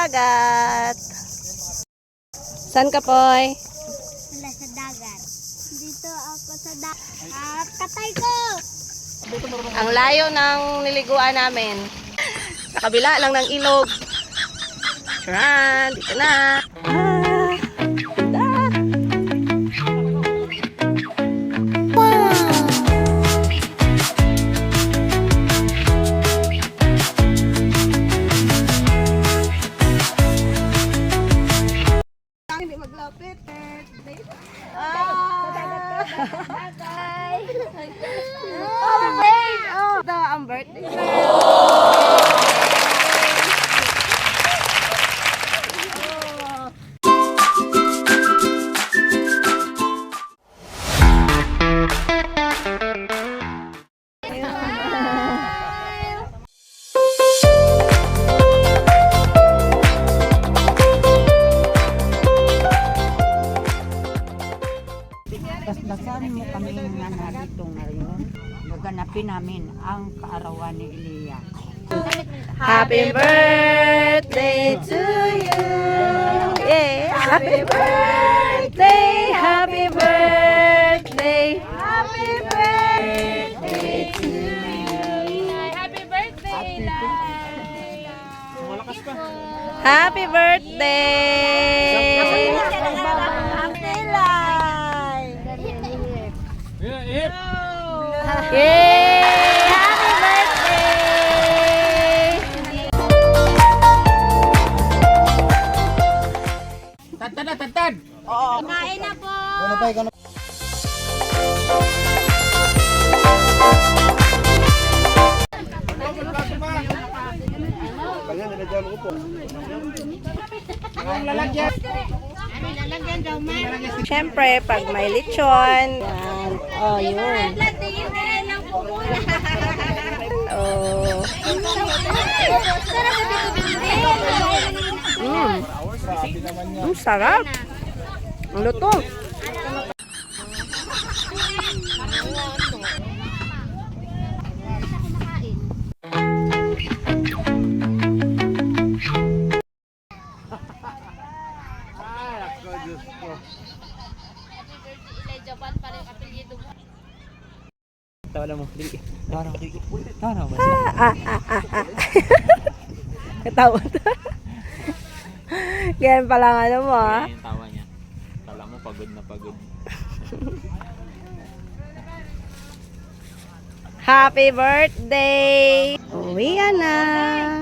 dagat. Saan ka, Poy? Wala sa dagat. Dito ako sa dagat. At katay ko! Ang layo ng niliguan namin. Sa kabila lang ng ilog. Tran, dito na. Ganda. Hindi maglapit. Ito ang birthday. Basbasan mo kami nga narito ngayon. Gaganapin namin ang kaarawan ni Elia. Happy birthday to you. Yeah. Happy birthday. Happy birthday. Happy birthday to you. Happy birthday, Lai! Happy birthday. Yay! Happy birthday. Tantad na, tantad! Kumain na po! Siyempre, pag may lechon, yan. Oh, yun. Oh. Sarap. Ang lutong. Tawa mo, dili. Tawa mo, dili. Tawa mo. Katawa. Ganyan pala nga ano mo, ha? Yung tawa niya. Kala mo, pagod na pagod. Happy birthday! Uwi na!